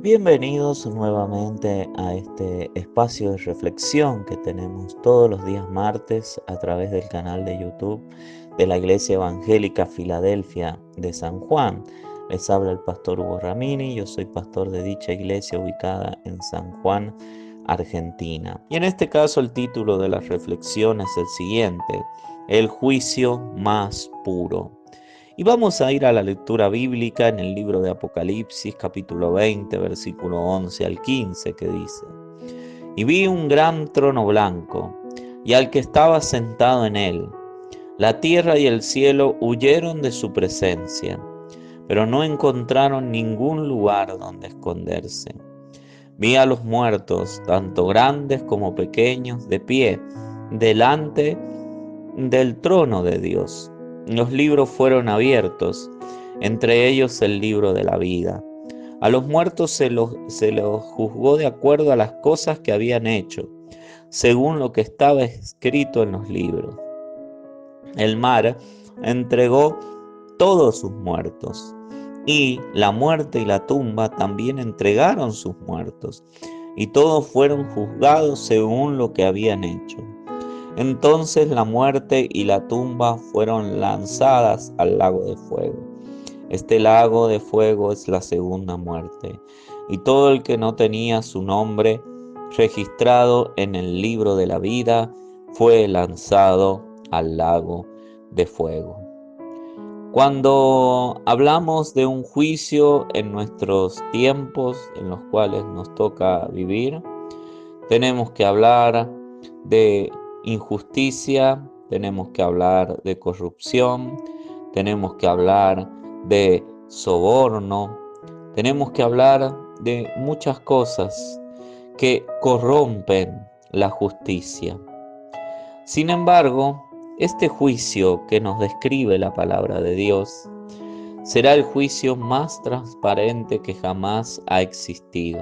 Bienvenidos nuevamente a este espacio de reflexión que tenemos todos los días martes a través del canal de YouTube de la Iglesia Evangélica Filadelfia de San Juan. Les habla el pastor Hugo Ramini, yo soy pastor de dicha iglesia ubicada en San Juan, Argentina. Y en este caso el título de la reflexión es el siguiente: el juicio más puro. Y vamos a ir a la lectura bíblica en el libro de Apocalipsis, capítulo 20, versículo 11 al 15, que dice: Y vi un gran trono blanco, y al que estaba sentado en él. La tierra y el cielo huyeron de su presencia, pero no encontraron ningún lugar donde esconderse. Vi a los muertos, tanto grandes como pequeños, de pie, delante del trono de Dios. Los libros fueron abiertos, entre ellos el libro de la vida. A los muertos se los juzgó de acuerdo a las cosas que habían hecho, según lo que estaba escrito en los libros. El mar entregó todos sus muertos, y la muerte y la tumba también entregaron sus muertos, y todos fueron juzgados según lo que habían hecho. Entonces la muerte y la tumba fueron lanzadas al lago de fuego. Este lago de fuego es la segunda muerte, y todo el que no tenía su nombre registrado en el libro de la vida fue lanzado al lago de fuego. Cuando hablamos de un juicio en nuestros tiempos en los cuales nos toca vivir, tenemos que hablar de injusticia, tenemos que hablar de corrupción, tenemos que hablar de soborno, tenemos que hablar de muchas cosas que corrompen la justicia. Sin embargo, este juicio que nos describe la palabra de Dios será el juicio más transparente que jamás ha existido.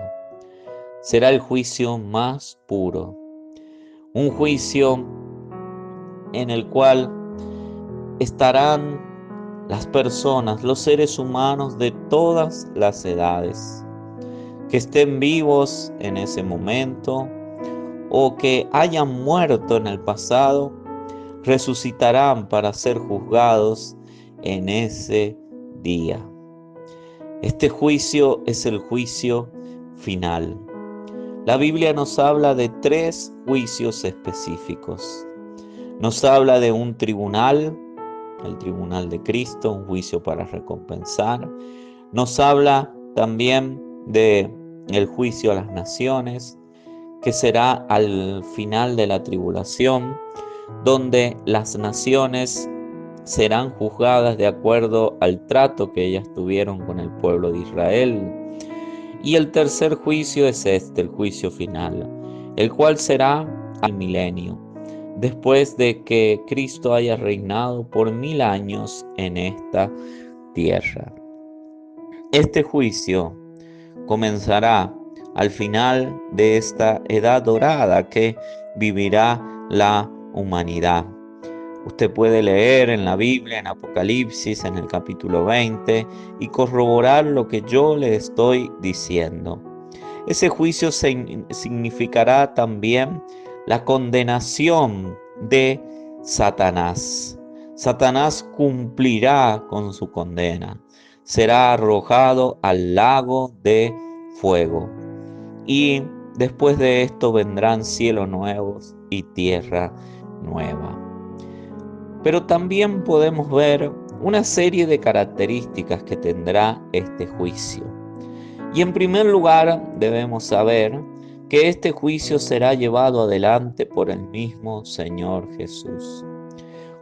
Será el juicio más puro. Un juicio en el cual estarán las personas, los seres humanos de todas las edades, que estén vivos en ese momento o que hayan muerto en el pasado, resucitarán para ser juzgados en ese día. Este juicio es el juicio final. La Biblia nos habla de 3 juicios específicos. Nos habla de un tribunal, el tribunal de Cristo, un juicio para recompensar. Nos habla también de el juicio a las naciones, que será al final de la tribulación, donde las naciones serán juzgadas de acuerdo al trato que ellas tuvieron con el pueblo de Israel. Y el tercer juicio es el juicio final, el cual será al milenio, después de que Cristo haya reinado por 1000 años en esta tierra. Este juicio comenzará al final de esta edad dorada que vivirá la humanidad. Usted puede leer en la Biblia, en Apocalipsis, en el capítulo 20, y corroborar lo que yo le estoy diciendo. Ese juicio significará también la condenación de Satanás. Satanás cumplirá con su condena. Será arrojado al lago de fuego. Y después de esto vendrán cielos nuevos y tierra nueva. Pero también podemos ver una serie de características que tendrá este juicio. Y en primer lugar debemos saber que este juicio será llevado adelante por el mismo Señor Jesús.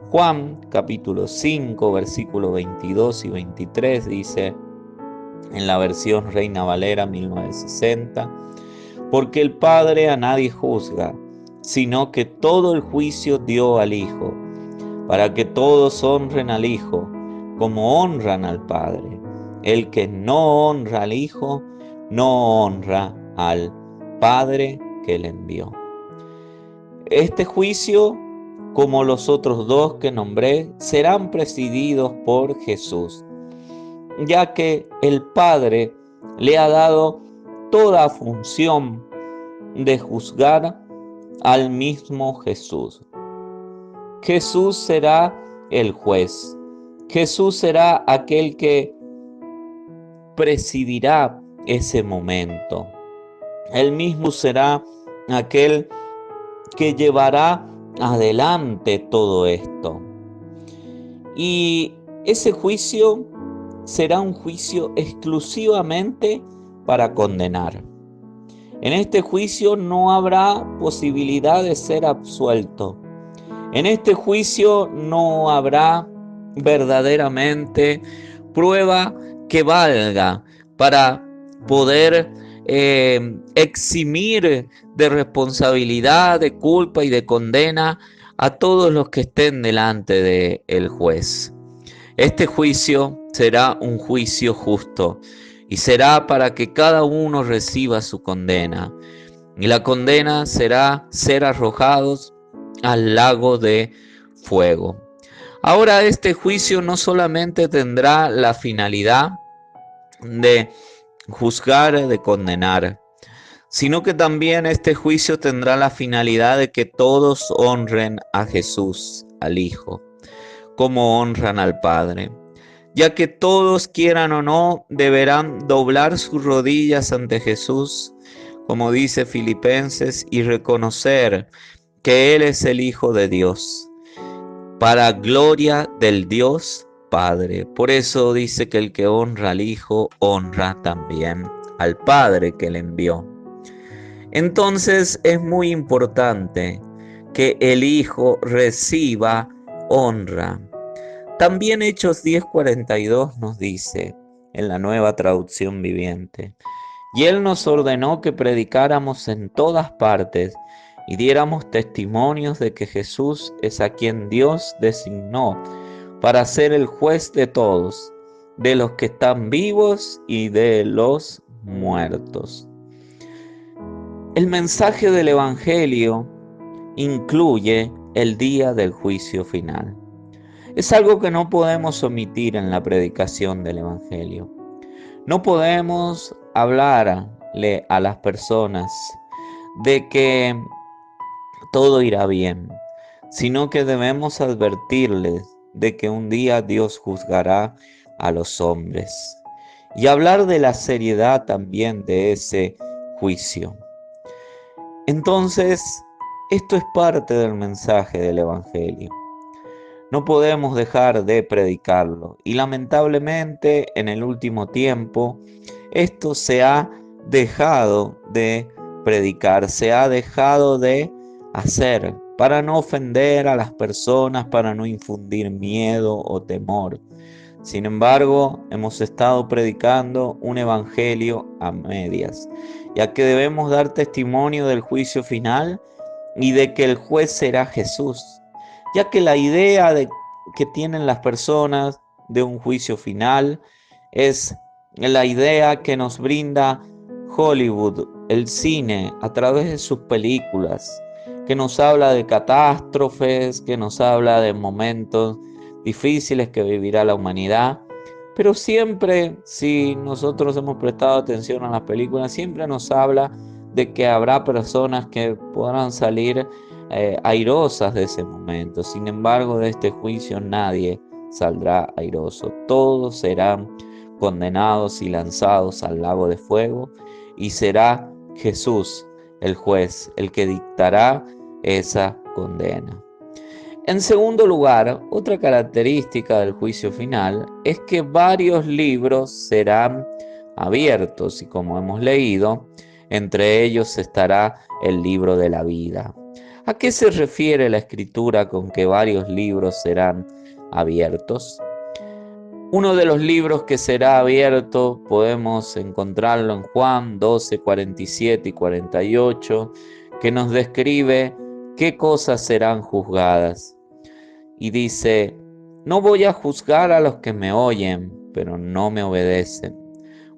Juan capítulo 5 versículos 22 y 23 dice en la versión Reina Valera 1960: porque el Padre a nadie juzga, sino que todo el juicio dio al Hijo, para que todos honren al Hijo como honran al Padre. El que no honra al Hijo, no honra al Padre que le envió. Este juicio, como los otros 2 que nombré, serán presididos por Jesús, ya que el Padre le ha dado toda función de juzgar al mismo Jesús. Jesús será el juez. Jesús será aquel que presidirá ese momento. Él mismo será aquel que llevará adelante todo esto. Y ese juicio será un juicio exclusivamente para condenar. En este juicio no habrá posibilidad de ser absuelto. En este juicio no habrá verdaderamente prueba que valga para poder eximir de responsabilidad, de culpa y de condena a todos los que estén delante del juez. Este juicio será un juicio justo y será para que cada uno reciba su condena. Y la condena será ser arrojados al lago de fuego. Ahora, este juicio no solamente tendrá la finalidad de juzgar, de condenar, sino que también este juicio tendrá la finalidad de que todos honren a Jesús, al Hijo, como honran al Padre, ya que todos, quieran o no, deberán doblar sus rodillas ante Jesús, como dice Filipenses, y reconocer que Él es el Hijo de Dios, para gloria del Dios Padre. Por eso dice que el que honra al Hijo, honra también al Padre que le envió. Entonces es muy importante que el Hijo reciba honra. También Hechos 10:42 nos dice, en la Nueva Traducción Viviente, y Él nos ordenó que predicáramos en todas partes y diéramos testimonios de que Jesús es a quien Dios designó para ser el juez de todos, de los que están vivos y de los muertos. El mensaje del Evangelio incluye el día del juicio final. Es algo que no podemos omitir en la predicación del Evangelio. No podemos hablarle a las personas de que todo irá bien, sino que debemos advertirles de que un día Dios juzgará a los hombres y hablar de la seriedad también de ese juicio. Entonces, esto es parte del mensaje del Evangelio. No podemos dejar de predicarlo y lamentablemente en el último tiempo esto se ha dejado de predicar, se ha dejado de hacer para no ofender a las personas, para no infundir miedo o temor. Sin embargo, hemos estado predicando un evangelio a medias, ya que debemos dar testimonio del juicio final y de que el juez será Jesús, ya que la idea que tienen las personas de un juicio final es la idea que nos brinda Hollywood, el cine, a través de sus películas, que nos habla de catástrofes, que nos habla de momentos difíciles que vivirá la humanidad. Pero siempre, si nosotros hemos prestado atención a las películas, siempre nos habla de que habrá personas que podrán salir airosas de ese momento. Sin embargo, de este juicio nadie saldrá airoso. Todos serán condenados y lanzados al lago de fuego, y será Jesús, el juez, el que dictará esa condena. En segundo lugar, otra característica del juicio final es que varios libros serán abiertos y, como hemos leído, entre ellos estará el libro de la vida. ¿A qué se refiere la Escritura con que varios libros serán abiertos? Uno de los libros que será abierto podemos encontrarlo en Juan 12, 47 y 48, que nos describe qué cosas serán juzgadas. Y dice, no voy a juzgar a los que me oyen, pero no me obedecen,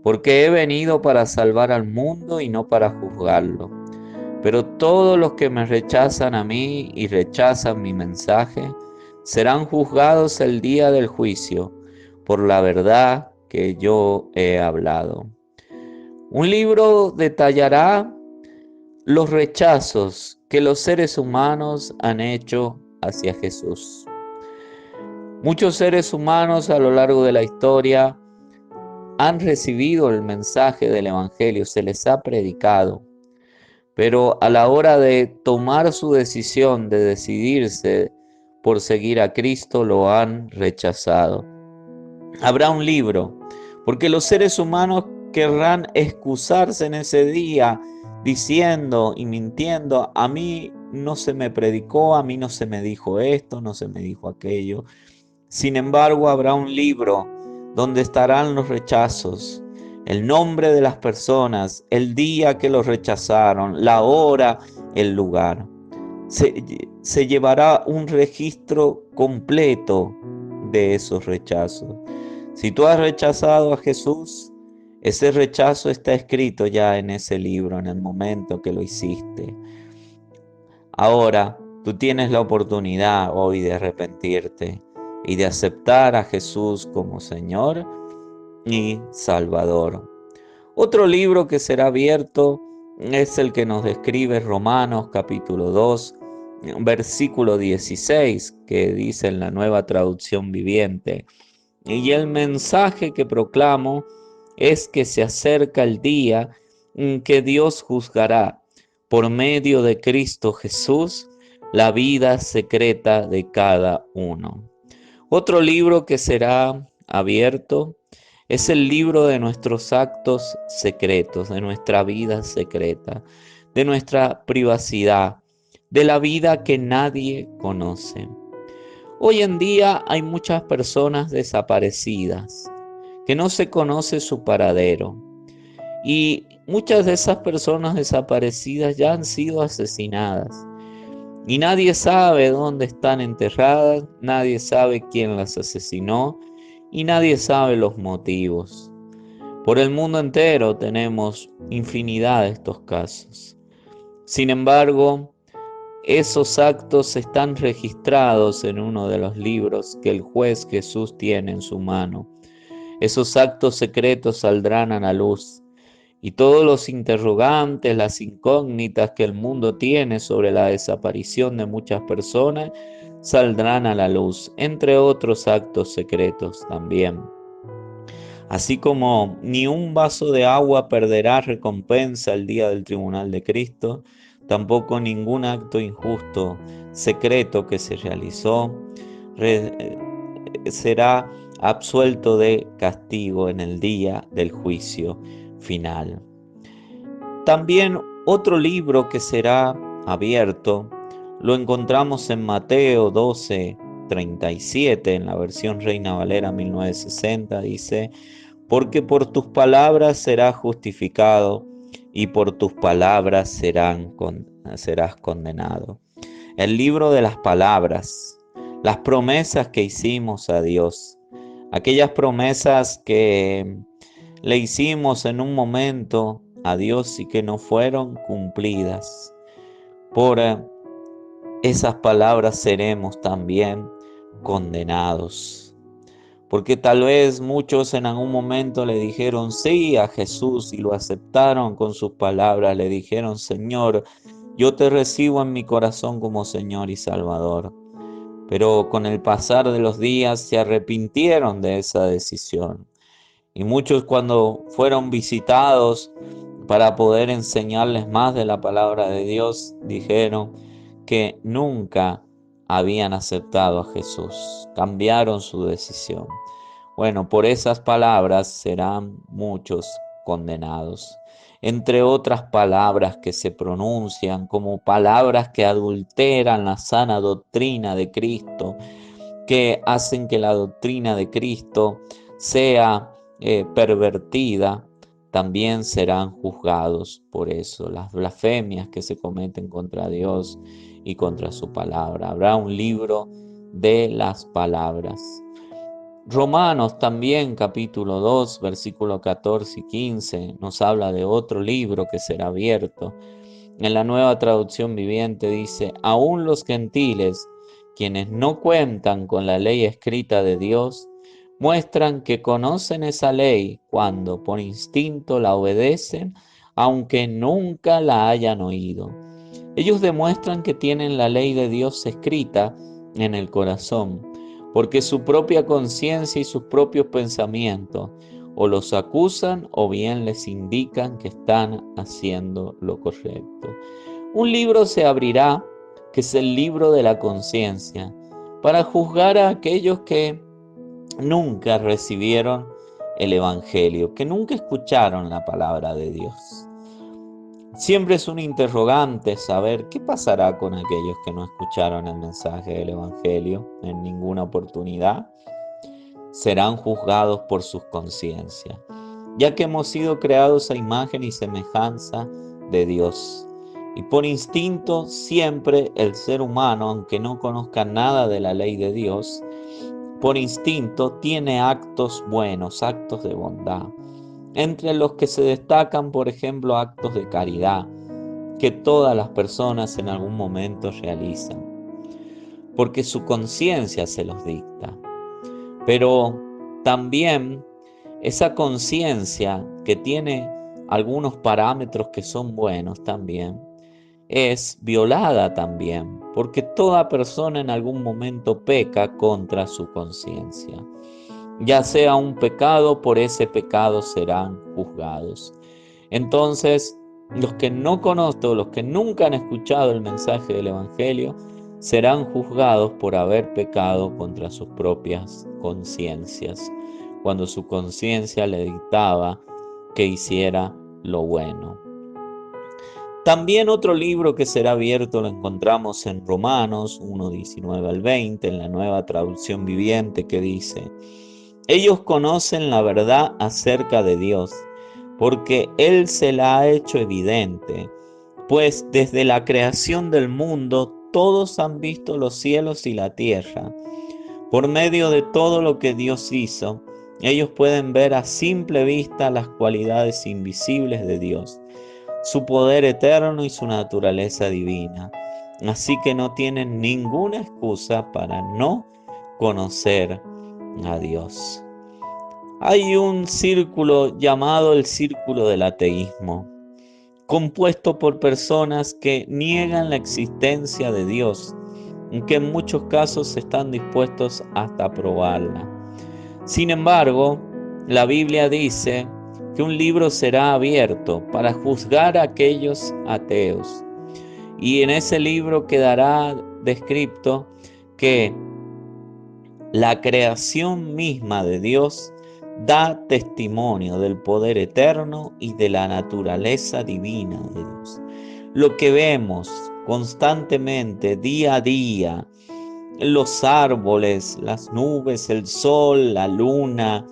porque he venido para salvar al mundo y no para juzgarlo. Pero todos los que me rechazan a mí y rechazan mi mensaje, serán juzgados el día del juicio, por la verdad que yo he hablado. Un libro detallará los rechazos que los seres humanos han hecho hacia Jesús. Muchos seres humanos a lo largo de la historia han recibido el mensaje del Evangelio, se les ha predicado, pero a la hora de tomar su decisión, de decidirse por seguir a Cristo, lo han rechazado. Habrá un libro, porque los seres humanos querrán excusarse en ese día diciendo y mintiendo: a mí no se me predicó, a mí no se me dijo esto, no se me dijo aquello. Sin embargo, habrá un libro donde estarán los rechazos, el nombre de las personas, el día que los rechazaron, la hora, el lugar. Se llevará un registro completo de esos rechazos. Si tú has rechazado a Jesús, ese rechazo está escrito ya en ese libro, en el momento que lo hiciste. Ahora, tú tienes la oportunidad hoy de arrepentirte y de aceptar a Jesús como Señor y Salvador. Otro libro que será abierto es el que nos describe Romanos capítulo 2, versículo 16, que dice en la Nueva Traducción Viviente: y el mensaje que proclamo es que se acerca el día en que Dios juzgará por medio de Cristo Jesús la vida secreta de cada uno. Otro libro que será abierto es el libro de nuestros actos secretos, de nuestra vida secreta, de nuestra privacidad, de la vida que nadie conoce. Hoy en día hay muchas personas desaparecidas, que no se conoce su paradero. Y muchas de esas personas desaparecidas ya han sido asesinadas. Y nadie sabe dónde están enterradas, nadie sabe quién las asesinó y nadie sabe los motivos. Por el mundo entero tenemos infinidad de estos casos. Sin embargo, esos actos están registrados en uno de los libros que el juez Jesús tiene en su mano. Esos actos secretos saldrán a la luz y todos los interrogantes, las incógnitas que el mundo tiene sobre la desaparición de muchas personas saldrán a la luz, entre otros actos secretos también. Así como ni un vaso de agua perderá recompensa el día del tribunal de Cristo, tampoco ningún acto injusto, secreto que se realizó, será absuelto de castigo en el día del juicio final. También otro libro que será abierto lo encontramos en Mateo 12:37, en la versión Reina Valera 1960, dice: porque por tus palabras serás justificado y por tus palabras serás condenado. El libro de las palabras, las promesas que hicimos a Dios, aquellas promesas que le hicimos en un momento a Dios y que no fueron cumplidas. Por esas palabras seremos también condenados. Porque tal vez muchos en algún momento le dijeron sí a Jesús y lo aceptaron con sus palabras. Le dijeron: Señor, yo te recibo en mi corazón como Señor y Salvador. Pero con el pasar de los días se arrepintieron de esa decisión. Y muchos, cuando fueron visitados para poder enseñarles más de la palabra de Dios, dijeron que nunca habían aceptado a Jesús. Cambiaron su decisión. Bueno, por esas palabras serán muchos condenados. Entre otras palabras que se pronuncian como palabras que adulteran la sana doctrina de Cristo, que hacen que la doctrina de Cristo sea pervertida, también serán juzgados por eso. Las blasfemias que se cometen contra Dios y contra su palabra. Habrá un libro de las palabras. Romanos también, capítulo 2, versículo 14 y 15, nos habla de otro libro que será abierto. En la Nueva Traducción Viviente dice: aún los gentiles, quienes no cuentan con la ley escrita de Dios, muestran que conocen esa ley cuando por instinto la obedecen, aunque nunca la hayan oído. Ellos demuestran que tienen la ley de Dios escrita en el corazón, porque su propia conciencia y sus propios pensamientos o los acusan o bien les indican que están haciendo lo correcto. Un libro se abrirá, que es el libro de la conciencia, para juzgar a aquellos que nunca recibieron el Evangelio, que nunca escucharon la palabra de Dios. Siempre es un interrogante saber qué pasará con aquellos que no escucharon el mensaje del Evangelio en ninguna oportunidad. Serán juzgados por sus conciencias, ya que hemos sido creados a imagen y semejanza de Dios. Y por instinto siempre el ser humano, aunque no conozca nada de la ley de Dios, por instinto tiene actos buenos, actos de bondad, entre los que se destacan, por ejemplo, actos de caridad, que todas las personas en algún momento realizan, porque su conciencia se los dicta. Pero también esa conciencia que tiene algunos parámetros que son buenos también, es violada también, porque toda persona en algún momento peca contra su conciencia. Ya sea un pecado, por ese pecado serán juzgados. Entonces, los que no conocen, los que nunca han escuchado el mensaje del Evangelio, serán juzgados por haber pecado contra sus propias conciencias, cuando su conciencia le dictaba que hiciera lo bueno. También otro libro que será abierto lo encontramos en Romanos 1:19 al 20, en la Nueva Traducción Viviente, que dice: ellos conocen la verdad acerca de Dios, porque Él se la ha hecho evidente, pues desde la creación del mundo todos han visto los cielos y la tierra. Por medio de todo lo que Dios hizo, ellos pueden ver a simple vista las cualidades invisibles de Dios, su poder eterno y su naturaleza divina. Así que no tienen ninguna excusa para no conocer a Dios. Hay un círculo llamado el círculo del ateísmo, compuesto por personas que niegan la existencia de Dios, que en muchos casos están dispuestos hasta a probarla. Sin embargo, la Biblia dice que un libro será abierto para juzgar a aquellos ateos. Y en ese libro quedará descrito que la creación misma de Dios da testimonio del poder eterno y de la naturaleza divina de Dios. Lo que vemos constantemente, día a día, los árboles, las nubes, el sol, la luna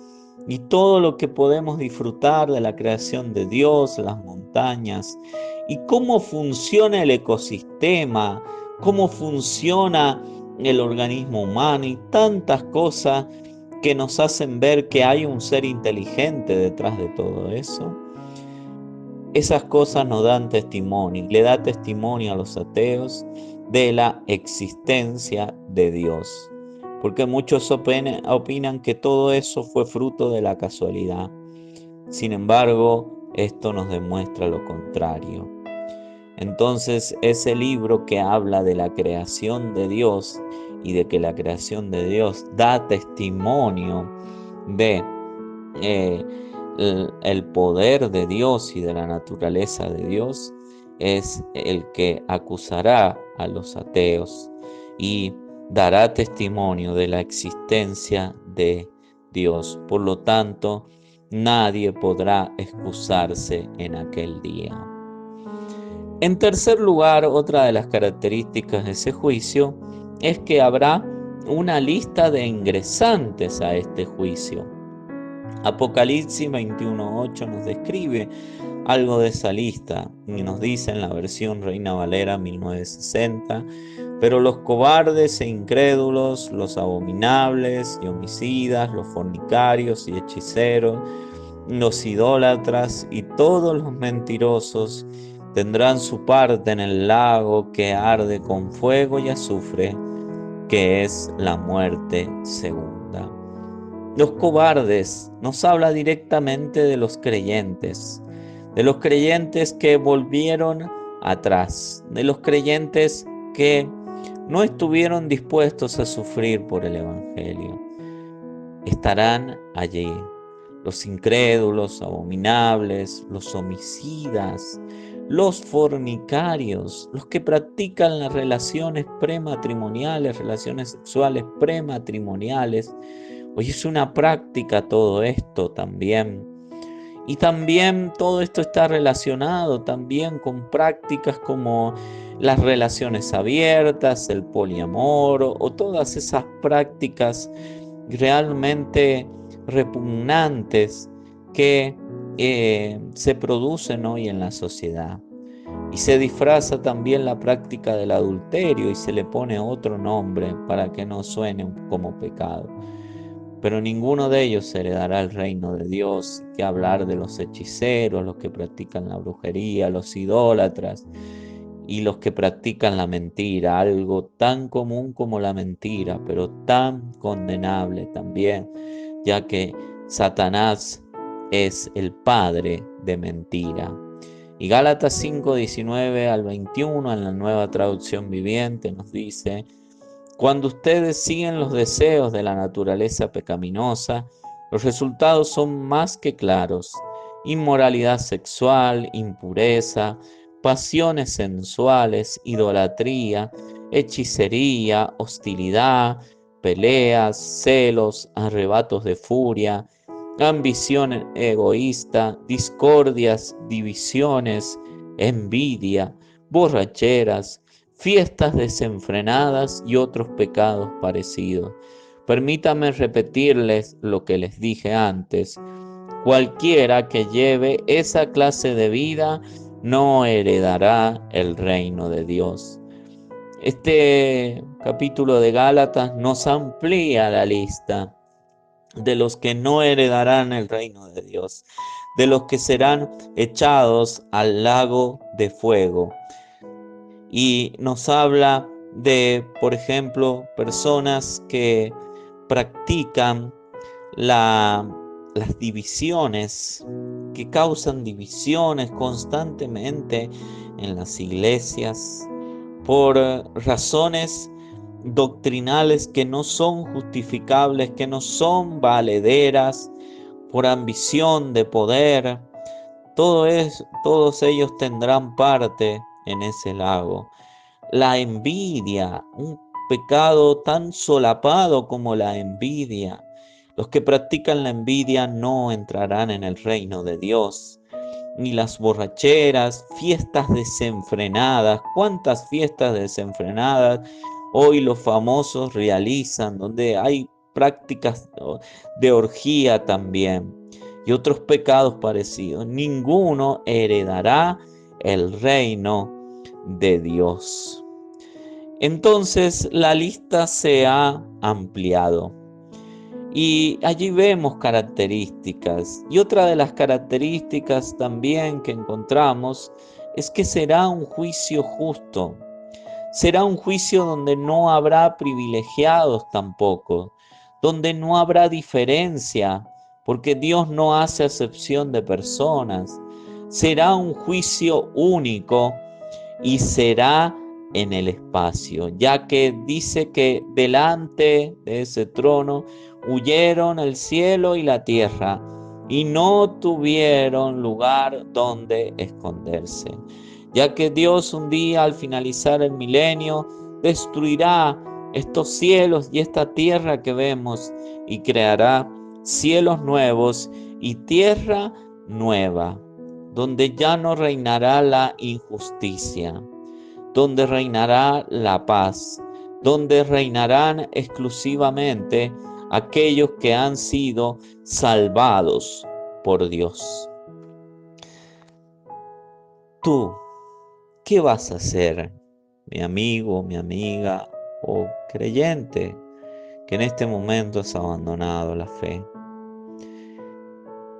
y todo lo que podemos disfrutar de la creación de Dios, las montañas, y cómo funciona el ecosistema, cómo funciona el organismo humano y tantas cosas que nos hacen ver que hay un ser inteligente detrás de todo eso. Esas cosas nos dan testimonio, le da testimonio a los ateos de la existencia de Dios, porque muchos opinan que todo eso fue fruto de la casualidad. Sin embargo, esto nos demuestra lo contrario. Entonces, ese libro que habla de la creación de Dios y de que la creación de Dios da testimonio de el poder de Dios y de la naturaleza de Dios, es el que acusará a los ateos y dará testimonio de la existencia de Dios. Por lo tanto, nadie podrá excusarse en aquel día. En tercer lugar, otra de las características de ese juicio es que habrá una lista de ingresantes a este juicio. Apocalipsis 21:8 nos describe algo de esa lista y nos dice en la versión Reina Valera 1960: pero los cobardes e incrédulos, los abominables y homicidas, los fornicarios y hechiceros, los idólatras y todos los mentirosos tendrán su parte en el lago que arde con fuego y azufre, que es la muerte segunda. los cobardes, nos habla directamente de los creyentes que volvieron atrás, de los creyentes que no estuvieron dispuestos a sufrir por el Evangelio. Estarán allí los incrédulos, abominables, los homicidas, los fornicarios, los que practican las relaciones prematrimoniales, relaciones sexuales prematrimoniales. Hoy es una práctica todo esto también. Y también todo esto está relacionado también con prácticas como las relaciones abiertas, el poliamor o todas esas prácticas realmente repugnantes que se producen hoy en la sociedad. Y se disfraza también la práctica del adulterio y se le pone otro nombre para que no suene como pecado. Pero ninguno de ellos heredará el reino de Dios. Que hablar de los hechiceros, los que practican la brujería, los idólatras y los que practican la mentira, algo tan común como la mentira, pero tan condenable también, ya que Satanás es el padre de mentira. Y Gálatas 5, 19 al 21 en la Nueva Traducción Viviente nos dice: cuando ustedes siguen los deseos de la naturaleza pecaminosa, los resultados son más que claros: inmoralidad sexual, impureza, pasiones sensuales, idolatría, hechicería, hostilidad, peleas, celos, arrebatos de furia, ambición egoísta, discordias, divisiones, envidia, borracheras, fiestas desenfrenadas y otros pecados parecidos. Permítame repetirles lo que les dije antes: cualquiera que lleve esa clase de vida no heredará el reino de Dios. Este capítulo de Gálatas nos amplía la lista de los que no heredarán el reino de Dios, de los que serán echados al lago de fuego. Y nos habla de, por ejemplo, personas que practican las divisiones, que causan divisiones constantemente en las iglesias por razones doctrinales que no son justificables, que no son valederas, por ambición de poder. Todos ellos tendrán parte en ese lago. La envidia, un pecado tan solapado como la envidia. Los que practican la envidia no entrarán en el reino de Dios. Ni las borracheras, fiestas desenfrenadas. ¿Cuántas fiestas desenfrenadas hoy los famosos realizan, donde hay prácticas de orgía también y otros pecados parecidos? Ninguno heredará el reino de Dios. Entonces la lista se ha ampliado y allí vemos características, y otra de las características también que encontramos es que será un juicio justo. Será un juicio donde no habrá privilegiados tampoco, donde no habrá diferencia, porque Dios no hace acepción de personas. Será un juicio único y será en el espacio, ya que dice que delante de ese trono huyeron el cielo y la tierra y no tuvieron lugar donde esconderse. Ya que Dios un día, al finalizar el milenio, destruirá estos cielos y esta tierra que vemos y creará cielos nuevos y tierra nueva, donde ya no reinará la injusticia, donde reinará la paz, donde reinarán exclusivamente aquellos que han sido salvados por Dios. Tú, ¿qué vas a hacer, mi amigo, mi amiga o creyente que en este momento has abandonado la fe?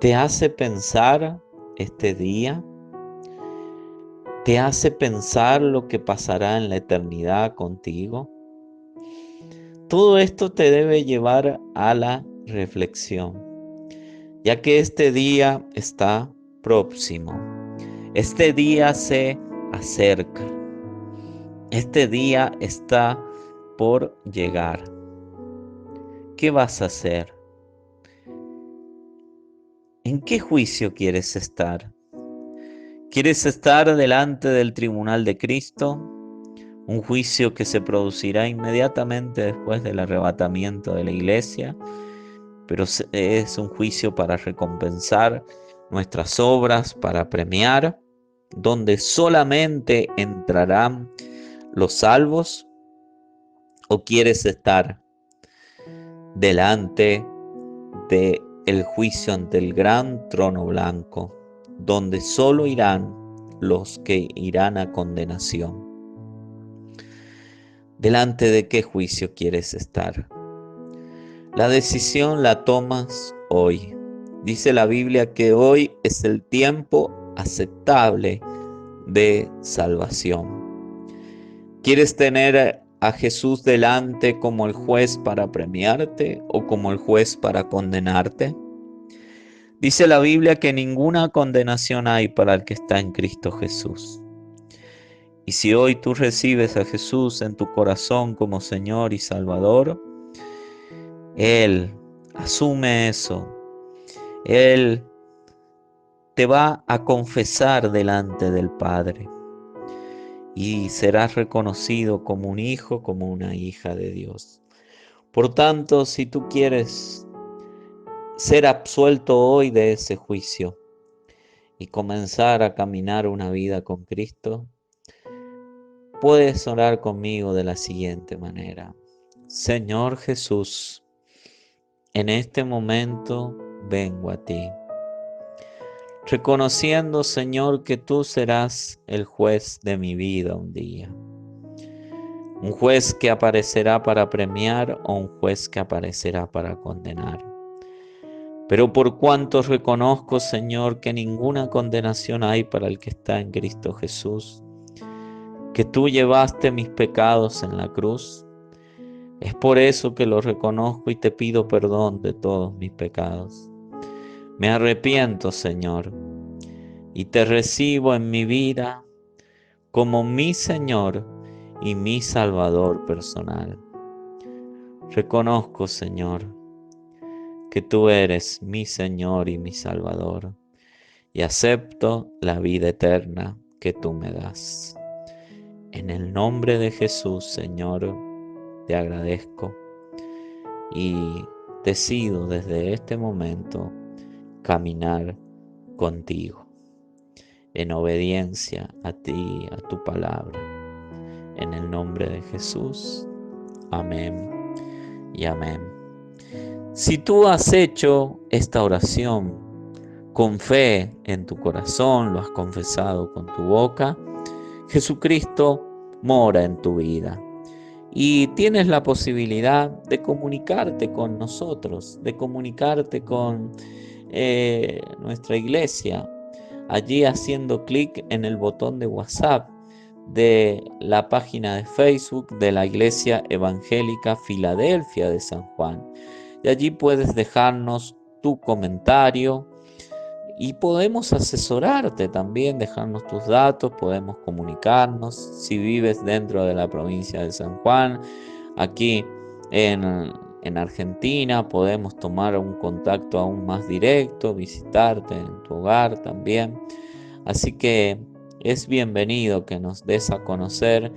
¿Te hace pensar este día? ¿Te hace pensar lo que pasará en la eternidad contigo? Todo esto te debe llevar a la reflexión, ya que este día está próximo, este día se acerca, este día está por llegar. ¿Qué vas a hacer? ¿En qué juicio quieres estar? ¿Quieres estar delante del tribunal de Cristo? Un juicio que se producirá inmediatamente después del arrebatamiento de la iglesia, pero es un juicio para recompensar nuestras obras, para premiar, donde solamente entrarán los salvos. ¿O quieres estar delante del juicio ante el gran trono blanco, donde solo irán los que irán a condenación? ¿Delante de qué juicio quieres estar? La decisión la tomas hoy. Dice la Biblia que hoy es el tiempo aceptable de salvación. ¿Quieres tener a Jesús delante como el juez para premiarte o como el juez para condenarte? Dice la Biblia que ninguna condenación hay para el que está en Cristo Jesús. Y si hoy tú recibes a Jesús en tu corazón como Señor y Salvador, Él asume eso. Él te va a confesar delante del Padre y serás reconocido como un hijo, como una hija de Dios. Por tanto, si tú quieres ser absuelto hoy de ese juicio y comenzar a caminar una vida con Cristo, puedes orar conmigo de la siguiente manera. Señor Jesús, en este momento vengo a ti, reconociendo, Señor, que tú serás el juez de mi vida un día. Un juez que aparecerá para premiar o un juez que aparecerá para condenar. Pero por cuanto reconozco, Señor, que ninguna condenación hay para el que está en Cristo Jesús, que tú llevaste mis pecados en la cruz, es por eso que lo reconozco y te pido perdón de todos mis pecados. Me arrepiento, Señor, y te recibo en mi vida como mi Señor y mi Salvador personal. Reconozco, Señor, que tú eres mi Señor y mi Salvador, y acepto la vida eterna que tú me das. En el nombre de Jesús, Señor, te agradezco y decido desde este momento caminar contigo en obediencia a ti, a tu palabra. En el nombre de Jesús, amén y amén. Si tú has hecho esta oración con fe en tu corazón, lo has confesado con tu boca, Jesucristo mora en tu vida. Y tienes la posibilidad de comunicarte con nosotros, de comunicarte con nuestra iglesia, allí haciendo clic en el botón de WhatsApp de la página de Facebook de la Iglesia Evangélica Filadelfia de San Juan. Y allí puedes dejarnos tu comentario y podemos asesorarte también, dejarnos tus datos, podemos comunicarnos. Si vives dentro de la provincia de San Juan, aquí en Argentina, podemos tomar un contacto aún más directo, visitarte en tu hogar también. Así que es bienvenido que nos des a conocer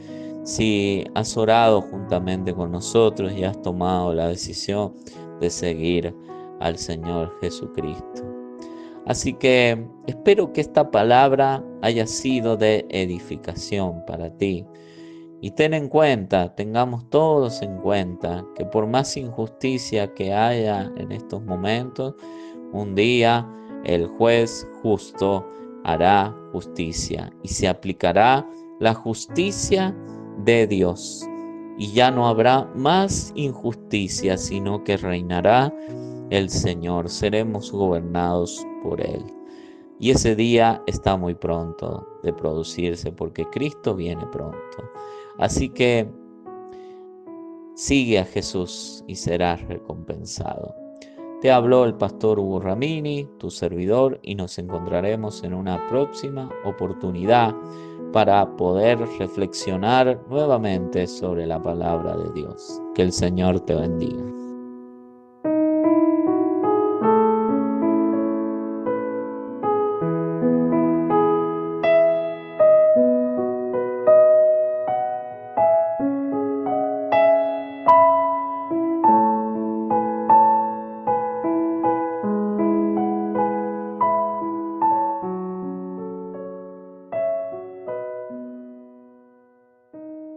si has orado juntamente con nosotros y has tomado la decisión de seguir al Señor Jesucristo. Así que espero que esta palabra haya sido de edificación para ti. Y tengamos todos en cuenta que por más injusticia que haya en estos momentos, un día el juez justo hará justicia y se aplicará la justicia de Dios. Y ya no habrá más injusticia, sino que reinará el Señor. Seremos gobernados por Él. Y ese día está muy pronto de producirse porque Cristo viene pronto. Así que sigue a Jesús y serás recompensado. Te habló el pastor Hugo Ramini, tu servidor, y nos encontraremos en una próxima oportunidad para poder reflexionar nuevamente sobre la palabra de Dios. Que el Señor te bendiga.